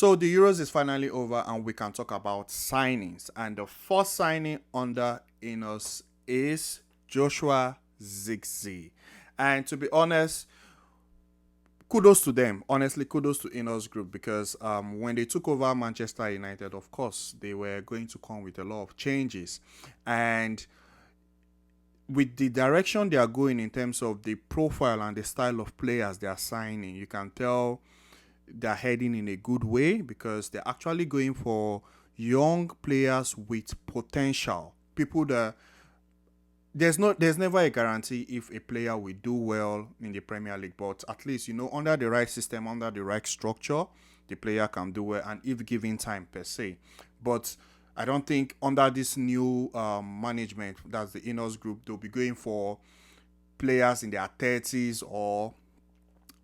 So the Euros is finally over, and we can talk about signings. And the first signing under Ineos is Joshua Zirkzee. And to be honest, kudos to them. Honestly, kudos to Ineos Group because when they took over Manchester United, of course, they were going to come with a lot of changes. And with the direction they are going in terms of the profile and the style of players they are signing, you can tell they're heading in a good way because they're actually going for young players with potential. People that there's never a guarantee if a player will do well in the Premier League, but at least under the right system, under the right structure, the player can do well, and if given time per se. But I don't think under this new management, that's the Ineos Group, they'll be going for players in their 30s or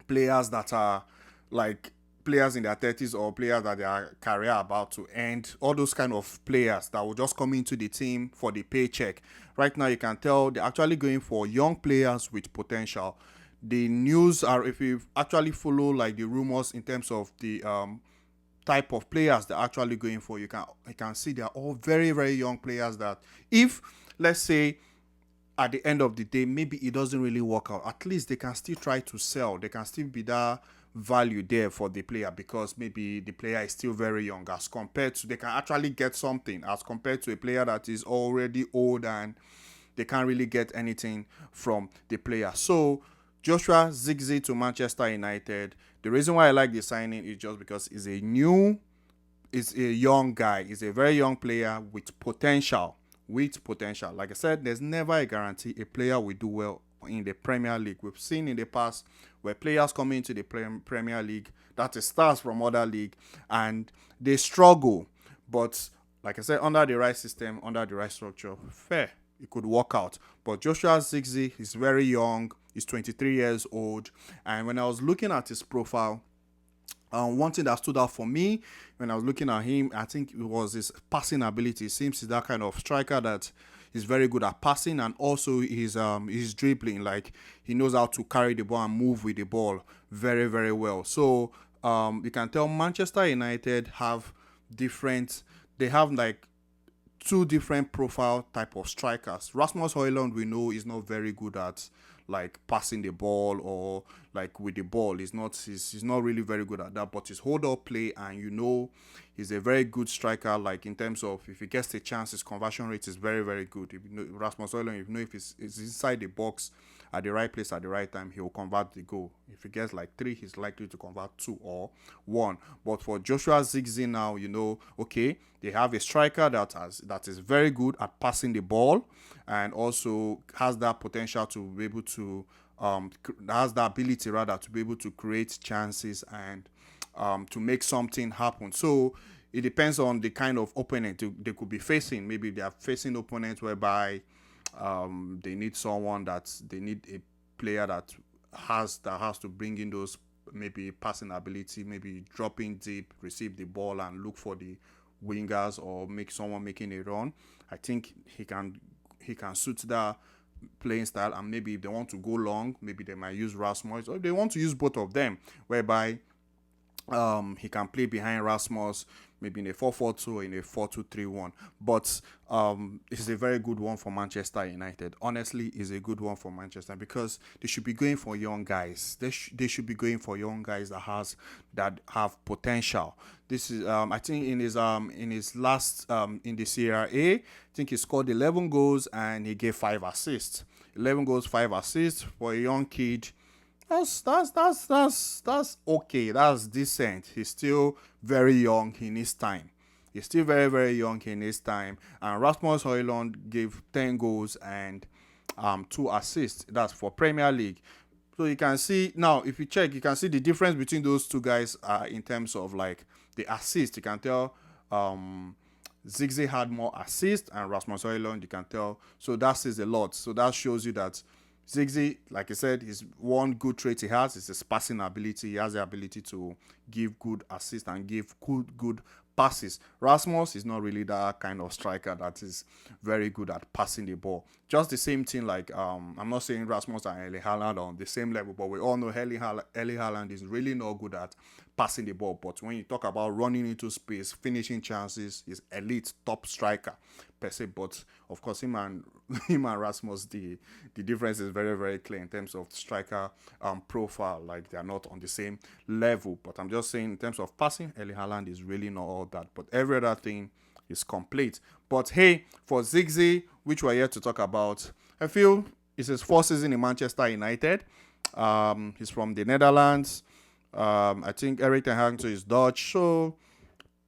players that are like players in their 30s or players that their career about to end, all those kind of players that will just come into the team for the paycheck. Right now you can tell they're actually going for young players with potential. The news are, if you actually follow like the rumors in terms of the type of players they're actually going for, you can see they're all very very young players that, if let's say at the end of the day maybe it doesn't really work out, at least they can still try to sell. They can still be that value there for the player because maybe the player is still very young, as compared to they can actually get something as compared to a player that is already old and they can't really get anything from the player. So Joshua Zirkzee to Manchester United. The reason why I like the signing is just because it's a young guy. He's a very young player with potential. With potential. Like I said, there's never a guarantee a player will do well in the Premier League. We've seen in the past where players come into the Premier League, that is stars from other league, and they struggle. But like I said, under the right system, under the right structure, fair, it could work out. But Joshua Zirkzee is very young. He's 23 years old. And when I was looking at his profile, one thing that stood out for me when I was looking at him, I think it was his passing ability. It seems he's that kind of striker that is very good at passing, and also his dribbling. Like, he knows how to carry the ball and move with the ball very very well. So you can tell Manchester United have different. They have like two different profile type of strikers. Rasmus Højlund, we know, is not very good at like passing the ball or like with the ball. He's not really very good at that. But his hold up play, and he's a very good striker. Like, in terms of if he gets a chance, his conversion rate is very very good. If Rasmus Højlund, if he's inside the box at the right place at the right time, he will convert the goal. If he gets like three, he's likely to convert two or one. But for Joshua Zirkzee now, okay, they have a striker that is very good at passing the ball, and also has that potential to be able to has the ability rather to be able to create chances and to make something happen. So it depends on the kind of opponent they could be facing. Maybe they are facing opponents whereby they need a player that has to bring in those maybe passing ability, maybe dropping deep, receive the ball and look for the wingers or make someone making a run. I think he can suit that playing style. And maybe if they want to go long, maybe they might use Rasmus, or if they want to use both of them, whereby he can play behind Rasmus, maybe in a 4-4-2 or in a 4-2-3-1. But it's a very good one for Manchester United. Honestly, it's a good one for Manchester because they should be going for young guys. They should be going for young guys that have potential. This is I think in his last in the Serie A, I think he scored 11 goals and he gave 5 assists. 11 goals, 5 assists for a young kid. That's okay. That's decent. He's still very young. He needs time. He's still very very young. He needs time. And Rasmus Højlund gave 10 goals and 2 assists. That's for Premier League. So you can see now, if you check, you can see the difference between those two guys in terms of like the assist. You can tell Zirkzee had more assists, and Rasmus Højlund, you can tell. So that says a lot. So that shows you that Zirkzee, like I said, his one good trait he has is his passing ability. He has the ability to give good assists and give good passes. Rasmus is not really that kind of striker that is very good at passing the ball. Just the same thing, like I'm not saying Rasmus and Erling Haaland are on the same level, but we all know Erling Haaland is really not good at passing the ball. But when you talk about running into space, finishing chances, he's elite top striker per se. But of course, him and him and Rasmus, the difference is very, very clear in terms of striker profile. Like, they are not on the same level. But I'm just saying, in terms of passing, Erling Haaland is really not all that. But every other thing is complete. But hey, for Zirkzee, which we're here to talk about, I feel it's his first season in Manchester United. He's from the Netherlands. I think Erik ten Hag is Dutch, so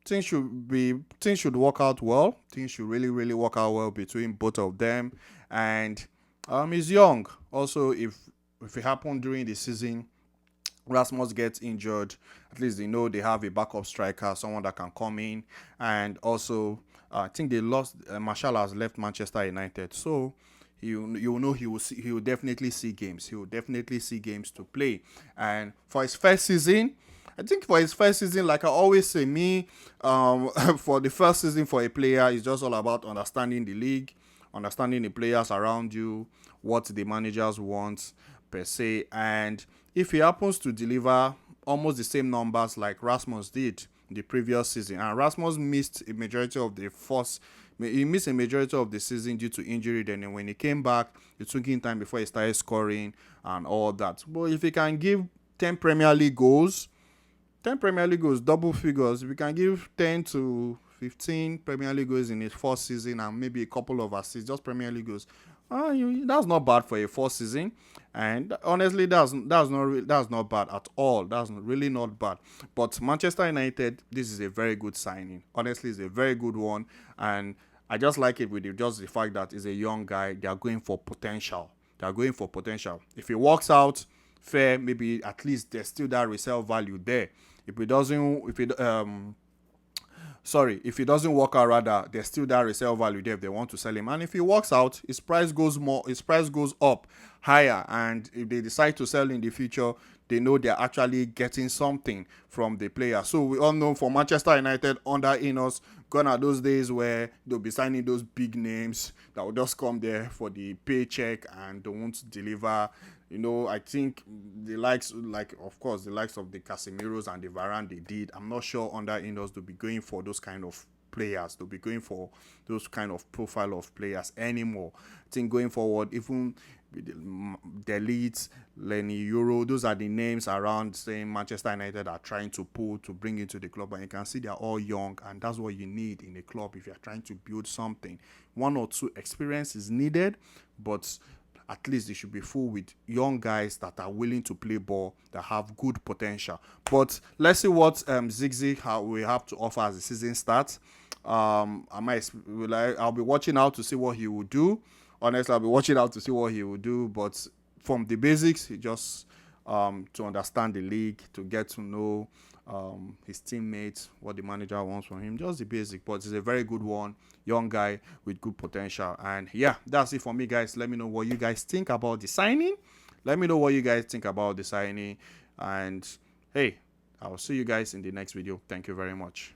things should work out well. Things should really, really work out well between both of them. And he's young. Also, if it happened during the season, Rasmus gets injured, at least they know they have a backup striker, someone that can come in. And also, I think they lost. Martial has left Manchester United, so you know he will definitely see games. He will definitely see games to play. And for his first season, I think for his first season, like I always say, for the first season for a player, it's just all about understanding the league, understanding the players around you, what the managers want per se. And if he happens to deliver almost the same numbers like Rasmus did the previous season, and Rasmus missed a majority of the season due to injury. Then when he came back, it took him time before he started scoring and all that. But if he can give 10 Premier League goals, double figures, if he can give 10 to 15 Premier League goals in his first season and maybe a couple of assists, just Premier League goals, that's not bad for a first season. And honestly, that's not bad at all. That's really not bad. But Manchester United, this is a very good signing. Honestly, it's a very good one. And I just like it with just the fact that he's a young guy. They are going for potential. If he works out fair, maybe at least there's still that resale value there. If it doesn't work out, rather, there's still that resale value there if they want to sell him. And if he works out, his price goes up higher. And if they decide to sell in the future, they know they're actually getting something from the player. So we all know for Manchester United under Ineos, gone are those days where they'll be signing those big names that will just come there for the paycheck and they won't deliver. I think the likes of the Casemiros and the Varane, they did. I'm not sure under Ineos they'll be going for those kind of players. They'll be going for those kind of profile of players anymore. I think going forward, even the Leeds, Lenny Euro, those are the names around saying Manchester United are trying to pull to bring into the club. And you can see they're all young, and that's what you need in a club if you're trying to build something. 1 or 2 experience is needed, but at least they should be full with young guys that are willing to play ball, that have good potential. But let's see what Zirkzee will have to offer as the season starts. I'll be watching out to see what he will do. Honestly, I'll be watching out to see what he will do. But from the basics, just to understand the league, to get to know his teammates, what the manager wants from him, just the basic. But it's a very good one, young guy with good potential. And yeah, that's it for me, guys. Let me know what you guys think about the signing. And hey, I'll see you guys in the next video. Thank you very much.